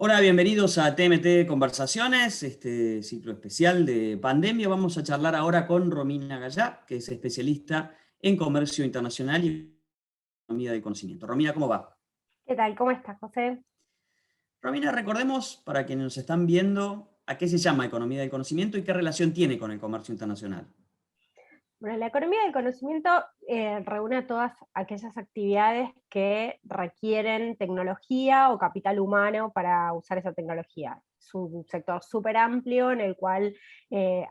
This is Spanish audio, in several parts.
Hola, bienvenidos a TMT Conversaciones, este ciclo especial de pandemia. Vamos a charlar ahora con Romina Gallá, que es especialista en comercio internacional y economía del conocimiento. Romina, ¿cómo va? ¿Qué tal? ¿Cómo estás, José? Romina, recordemos, para quienes nos están viendo, a qué se llama economía del conocimiento y qué relación tiene con el comercio internacional. Bueno, la economía del conocimiento reúne todas aquellas actividades que requieren tecnología o capital humano para usar esa tecnología. Es un sector súper amplio en el cual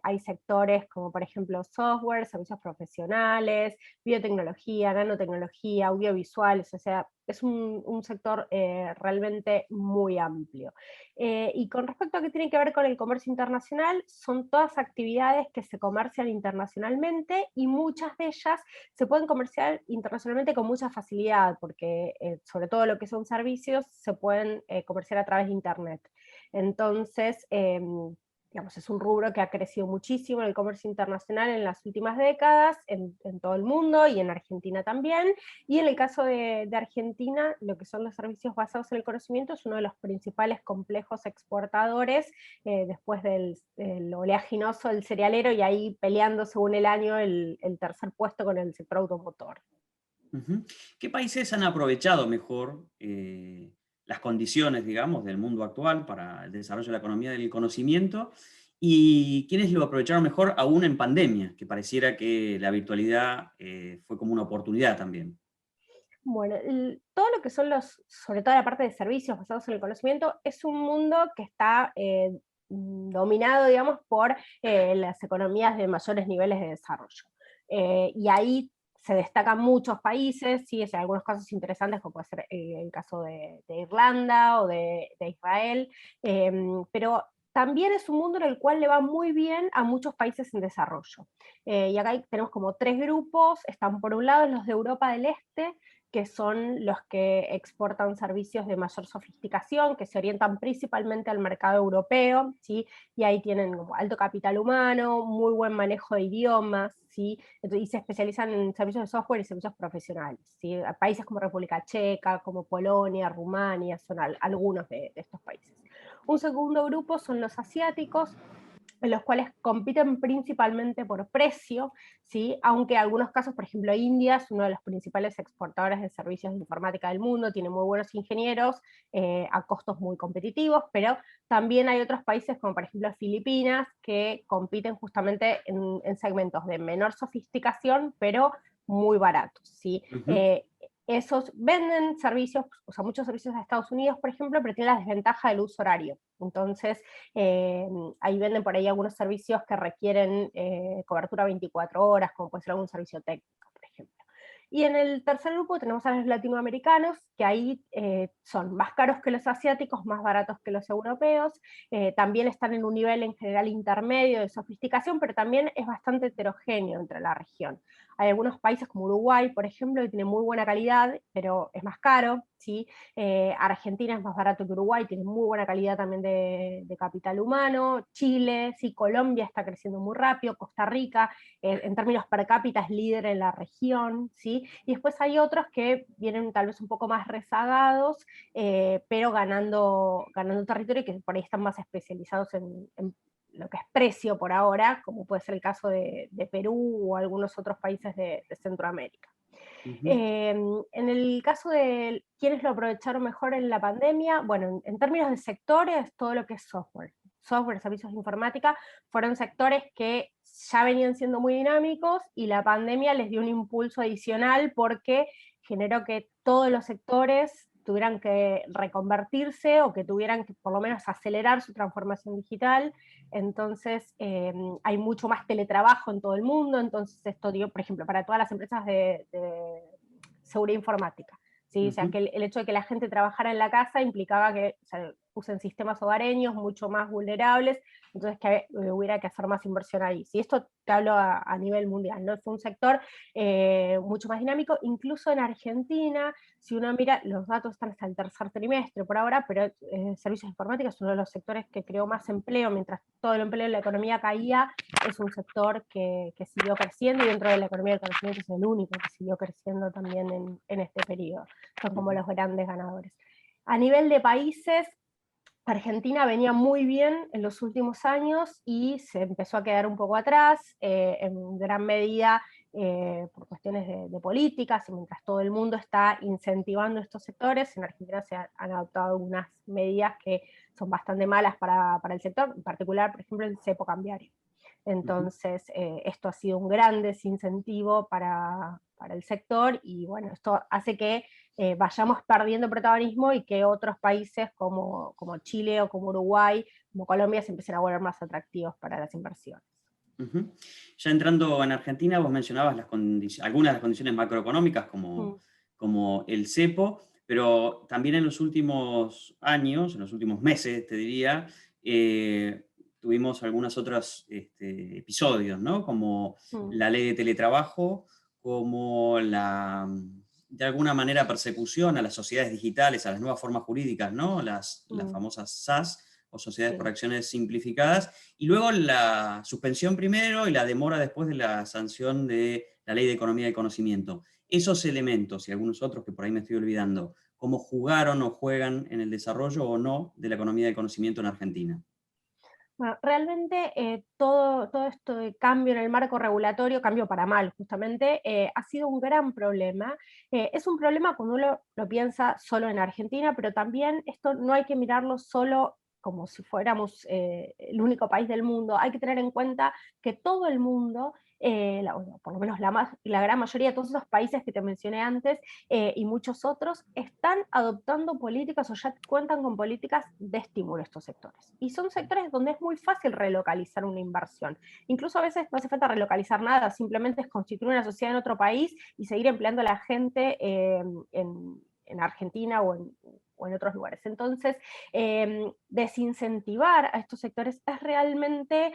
hay sectores como por ejemplo software, servicios profesionales, biotecnología, nanotecnología, audiovisuales, o sea, es un sector realmente muy amplio. Y con respecto a qué tiene que ver con el comercio internacional, son todas actividades que se comercian internacionalmente y muchas de ellas se pueden comerciar internacionalmente con mucha facilidad, porque sobre todo lo que son servicios se pueden comerciar a través de Internet. Entonces, digamos, es un rubro que ha crecido muchísimo en el comercio internacional en las últimas décadas, en todo el mundo y en Argentina también. Y en el caso de Argentina, lo que son los servicios basados en el conocimiento es uno de los principales complejos exportadores, después del oleaginoso, el cerealero, y ahí peleando según el año el tercer puesto con el sector automotor. Ujú. ¿Qué países han aprovechado mejor las condiciones, digamos, del mundo actual para el desarrollo de la economía del conocimiento? ¿Y quiénes lo aprovecharon mejor aún en pandemia, que pareciera que la virtualidad fue como una oportunidad también? Bueno, todo lo que son sobre todo la parte de servicios basados en el conocimiento, es un mundo que está dominado, digamos, por las economías de mayores niveles de desarrollo. Y ahí se destacan muchos países, sí, hay algunos casos interesantes, como puede ser el caso de Irlanda o de Israel, pero también es un mundo en el cual le va muy bien a muchos países en desarrollo. Y acá tenemos como tres grupos, están por un lado los de Europa del Este, que son los que exportan servicios de mayor sofisticación, que se orientan principalmente al mercado europeo, ¿sí? Y ahí tienen como alto capital humano, muy buen manejo de idiomas, ¿sí? Y se especializan en servicios de software y servicios profesionales, ¿sí? Países como República Checa, como Polonia, Rumania, son algunos de estos países. Un segundo grupo son los asiáticos, en los cuales compiten principalmente por precio, ¿sí? Aunque en algunos casos, por ejemplo, India es uno de los principales exportadores de servicios de informática del mundo, tiene muy buenos ingenieros a costos muy competitivos, pero también hay otros países como por ejemplo Filipinas que compiten justamente en segmentos de menor sofisticación, pero muy baratos, ¿sí? Ujú. Esos venden servicios, o sea, muchos servicios a Estados Unidos, por ejemplo, pero tienen la desventaja del uso horario. Entonces, ahí venden por ahí algunos servicios que requieren cobertura 24 horas, como puede ser algún servicio técnico, por ejemplo. Y en el tercer grupo tenemos a los latinoamericanos, que ahí son más caros que los asiáticos, más baratos que los europeos, también están en un nivel en general intermedio de sofisticación, pero también es bastante heterogéneo entre la región. Hay algunos países como Uruguay, por ejemplo, que tiene muy buena calidad, pero es más caro, ¿sí? Argentina es más barato que Uruguay, tiene muy buena calidad también de capital humano. Chile, sí, Colombia está creciendo muy rápido, Costa Rica, en términos per cápita es líder en la región, ¿sí? Y después hay otros que vienen tal vez un poco más rezagados, pero ganando territorio, que por ahí están más especializados en lo que es precio por ahora, como puede ser el caso de Perú o algunos otros países de Centroamérica. Ujú. En el caso de quienes lo aprovecharon mejor en la pandemia, bueno, en términos de sectores, todo lo que es software, servicios de informática, fueron sectores que ya venían siendo muy dinámicos y la pandemia les dio un impulso adicional porque generó que todos los sectores tuvieran que reconvertirse o que tuvieran que por lo menos acelerar su transformación digital. Entonces hay mucho más teletrabajo en todo el mundo, entonces esto dio, por ejemplo, para todas las empresas de seguridad informática. ¿Sí? O sea, Ujú. que el hecho de que la gente trabajara en la casa implicaba que, o sea, usen sistemas hogareños mucho más vulnerables, entonces que hubiera que hacer más inversión ahí. Si esto te hablo a nivel mundial, ¿no? Fue un sector mucho más dinámico, incluso en Argentina, si uno mira, los datos están hasta el tercer trimestre por ahora, pero servicios informáticos es uno de los sectores que creó más empleo, mientras todo el empleo en la economía caía, es un sector que siguió creciendo y dentro de la economía del conocimiento es el único que siguió creciendo también en este periodo. Son como Ujú. los grandes ganadores. A nivel de países, Argentina venía muy bien en los últimos años y se empezó a quedar un poco atrás, en gran medida por cuestiones de políticas, y mientras todo el mundo está incentivando estos sectores, en Argentina han adoptado algunas medidas que son bastante malas para el sector, en particular, por ejemplo, el cepo cambiario. Ujú. Entonces, esto ha sido un gran desincentivo para el sector, y bueno, esto hace que vayamos perdiendo protagonismo y que otros países como Chile o como Uruguay, como Colombia, se empiecen a volver más atractivos para las inversiones. Ujú. Ya entrando en Argentina, vos mencionabas algunas de las condiciones macroeconómicas Mm, como el cepo, pero también en los últimos años, en los últimos meses, te diría, tuvimos algunos otros episodios, ¿no? Como mm, la ley de teletrabajo, como de alguna manera, persecución a las sociedades digitales, a las nuevas formas jurídicas, ¿no? Las mm, famosas SAS, o sociedades por sí. acciones simplificadas, y luego la suspensión primero y la demora después de la sanción de la Ley de Economía y Conocimiento. Esos elementos y algunos otros que por ahí me estoy olvidando, ¿cómo jugaron o juegan en el desarrollo o no de la economía del conocimiento en Argentina? Bueno, realmente todo esto de cambio en el marco regulatorio, cambio para mal justamente, ha sido un gran problema. Es un problema cuando uno lo piensa solo en Argentina, pero también esto no hay que mirarlo solo como si fuéramos el único país del mundo. Hay que tener en cuenta que todo el mundo, bueno, por lo menos la gran mayoría de todos esos países que te mencioné antes, y muchos otros, están adoptando políticas o ya cuentan con políticas de estímulo a estos sectores. Y son sectores donde es muy fácil relocalizar una inversión. Incluso a veces no hace falta relocalizar nada, simplemente es constituir una sociedad en otro país y seguir empleando a la gente en Argentina o en otros lugares. Entonces, desincentivar a estos sectores es realmente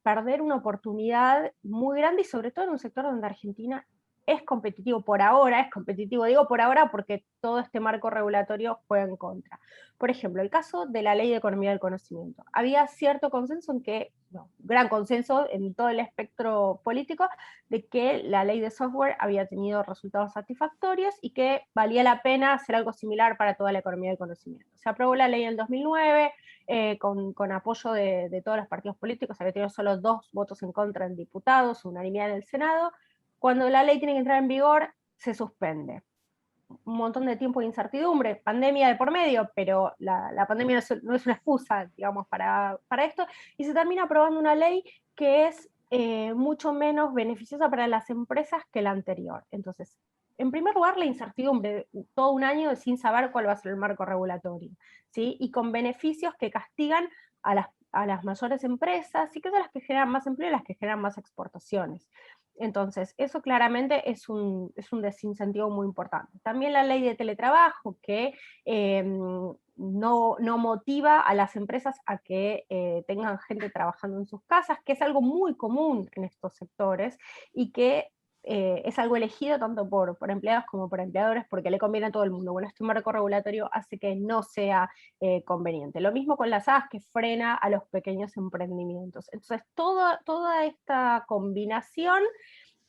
perder una oportunidad muy grande, y sobre todo en un sector donde Argentina es competitivo por ahora, es competitivo, digo por ahora porque todo este marco regulatorio juega en contra. Por ejemplo, el caso de la Ley de Economía del Conocimiento. Había cierto consenso en que, no, gran consenso en todo el espectro político, de que la ley de software había tenido resultados satisfactorios y que valía la pena hacer algo similar para toda la economía del conocimiento. Se aprobó la ley en el 2009, con apoyo de todos los partidos políticos, había tenido solo 2 votos en contra en diputados, unanimidad en el Senado. Cuando la ley tiene que entrar en vigor, se suspende. Un montón de tiempo de incertidumbre, pandemia de por medio, pero la pandemia no es una excusa, digamos, para esto, y se termina aprobando una ley que es mucho menos beneficiosa para las empresas que la anterior. Entonces, en primer lugar, la incertidumbre, todo un año sin saber cuál va a ser el marco regulatorio, ¿sí? Y con beneficios que castigan a las mayores empresas, y que son las que generan más empleo y las que generan más exportaciones. Entonces, eso claramente es un desincentivo muy importante. También la ley de teletrabajo, que no motiva a las empresas a que tengan gente trabajando en sus casas, que es algo muy común en estos sectores, y que es algo elegido tanto por empleados como por empleadores, porque le conviene a todo el mundo. Bueno, este marco regulatorio hace que no sea conveniente. Lo mismo con las AS, que frena a los pequeños emprendimientos. Entonces, toda esta combinación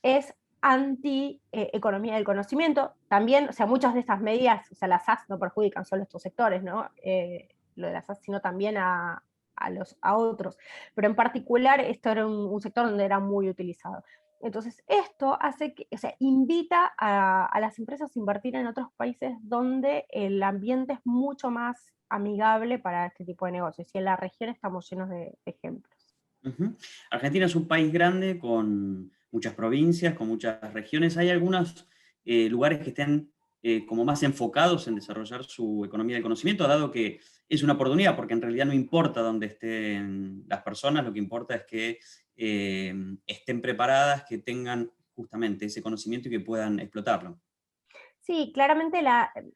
es anti-economía del conocimiento. También, o sea, muchas de estas medidas, o sea, las SAS no perjudican solo estos sectores, ¿no? Lo de las SAS, sino también a otros. Pero en particular, esto era un sector donde era muy utilizado. Entonces, esto hace que, o sea, invita a las empresas a invertir en otros países donde el ambiente es mucho más amigable para este tipo de negocios. Y en la región estamos llenos de ejemplos. Ujú. Argentina es un país grande con muchas provincias, con muchas regiones. ¿Hay algunos lugares que estén como más enfocados en desarrollar su economía del conocimiento, dado que es una oportunidad, porque en realidad no importa dónde estén las personas, lo que importa es que estén preparadas, que tengan justamente ese conocimiento y que puedan explotarlo? Sí, claramente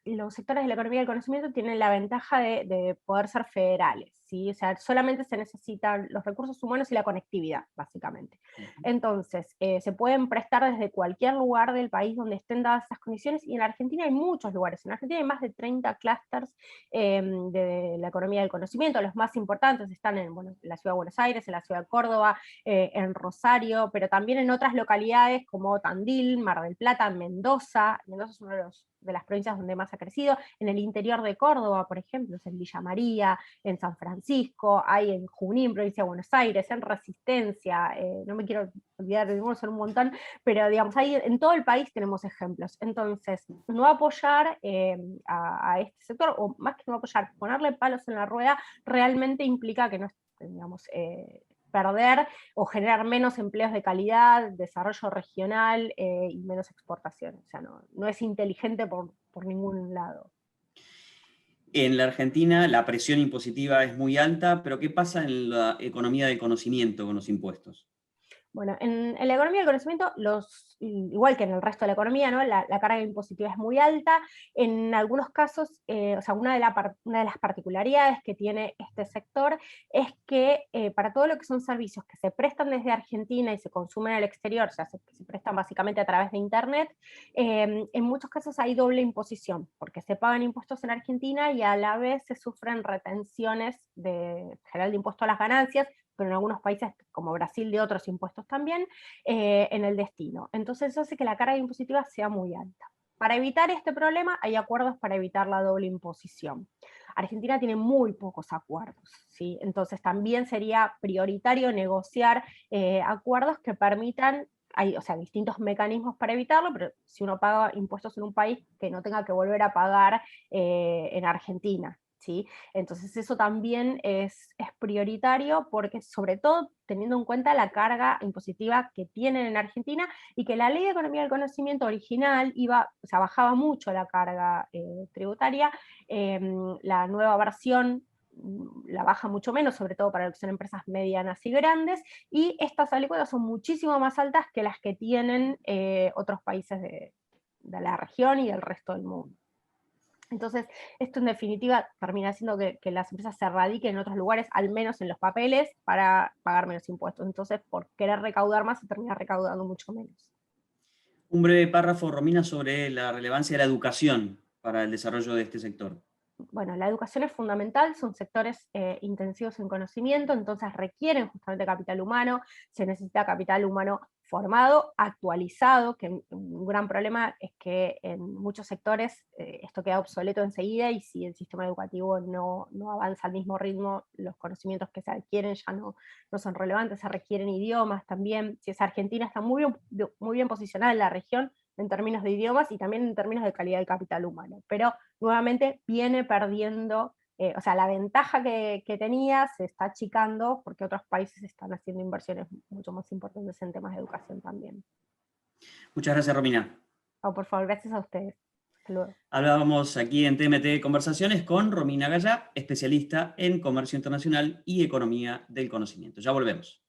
los sectores de la economía del conocimiento tienen la ventaja de poder ser federales, ¿sí? O sea, solamente se necesitan los recursos humanos y la conectividad, básicamente. Entonces, se pueden prestar desde cualquier lugar del país donde estén dadas esas condiciones, y en Argentina hay muchos lugares. En Argentina hay más de 30 clústeres de la economía del conocimiento. Los más importantes están en, bueno, en la ciudad de Buenos Aires, en la ciudad de Córdoba, en Rosario, pero también en otras localidades como Tandil, Mar del Plata, Mendoza. Mendoza es una de las provincias donde más ha crecido. En el interior de Córdoba, por ejemplo, es en Villa María, en San Francisco, hay en Junín, provincia de Buenos Aires, en Resistencia, no me quiero olvidar, son un montón, pero digamos, ahí en todo el país tenemos ejemplos. Entonces, no apoyar a este sector, o más que no apoyar, ponerle palos en la rueda, realmente implica que no, digamos, perder o generar menos empleos de calidad, desarrollo regional y menos exportación. O sea, no es inteligente por ningún lado. En la Argentina la presión impositiva es muy alta, pero ¿qué pasa en la economía del conocimiento con los impuestos? Bueno, en la economía del conocimiento, igual que en el resto de la economía, ¿no? La carga impositiva es muy alta. En algunos casos, o sea, una de las particularidades que tiene este sector es que para todo lo que son servicios que se prestan desde Argentina y se consumen al exterior, o sea, se prestan básicamente a través de Internet, en muchos casos hay doble imposición, porque se pagan impuestos en Argentina y a la vez se sufren retenciones general de impuesto a las ganancias, pero en algunos países como Brasil de otros impuestos también, en el destino. Entonces eso hace que la carga impositiva sea muy alta. Para evitar este problema hay acuerdos para evitar la doble imposición. Argentina tiene muy pocos acuerdos, ¿sí? Entonces también sería prioritario negociar acuerdos que permitan, hay, o sea, distintos mecanismos para evitarlo, pero si uno paga impuestos en un país, que no tenga que volver a pagar en Argentina, ¿sí? Entonces eso también es prioritario, porque sobre todo teniendo en cuenta la carga impositiva que tienen en Argentina, y que la Ley de Economía del Conocimiento original o sea, bajaba mucho la carga tributaria. La nueva versión la baja mucho menos, sobre todo para lo que son empresas medianas y grandes, y estas alícuotas son muchísimo más altas que las que tienen otros países de la región y del resto del mundo. Entonces, esto en definitiva termina haciendo que las empresas se radiquen en otros lugares, al menos en los papeles, para pagar menos impuestos. Entonces, por querer recaudar más, se termina recaudando mucho menos. Un breve párrafo, Romina, sobre la relevancia de la educación para el desarrollo de este sector. Bueno, la educación es fundamental, son sectores intensivos en conocimiento, entonces requieren justamente capital humano, se necesita capital humano formado, actualizado, que un gran problema es que en muchos sectores esto queda obsoleto enseguida, y si el sistema educativo no avanza al mismo ritmo, los conocimientos que se adquieren ya no son relevantes, se requieren idiomas también. Si es Argentina, está muy bien posicionada en la región en términos de idiomas y también en términos de calidad del capital humano, pero nuevamente viene perdiendo, o sea, la ventaja que tenía se está achicando porque otros países están haciendo inversiones mucho más importantes en temas de educación también. Muchas gracias, Romina. Oh, por favor, gracias a ustedes. Hasta luego. Hablábamos aquí en TMT Conversaciones con Romina Gallá, especialista en comercio internacional y economía del conocimiento. Ya volvemos.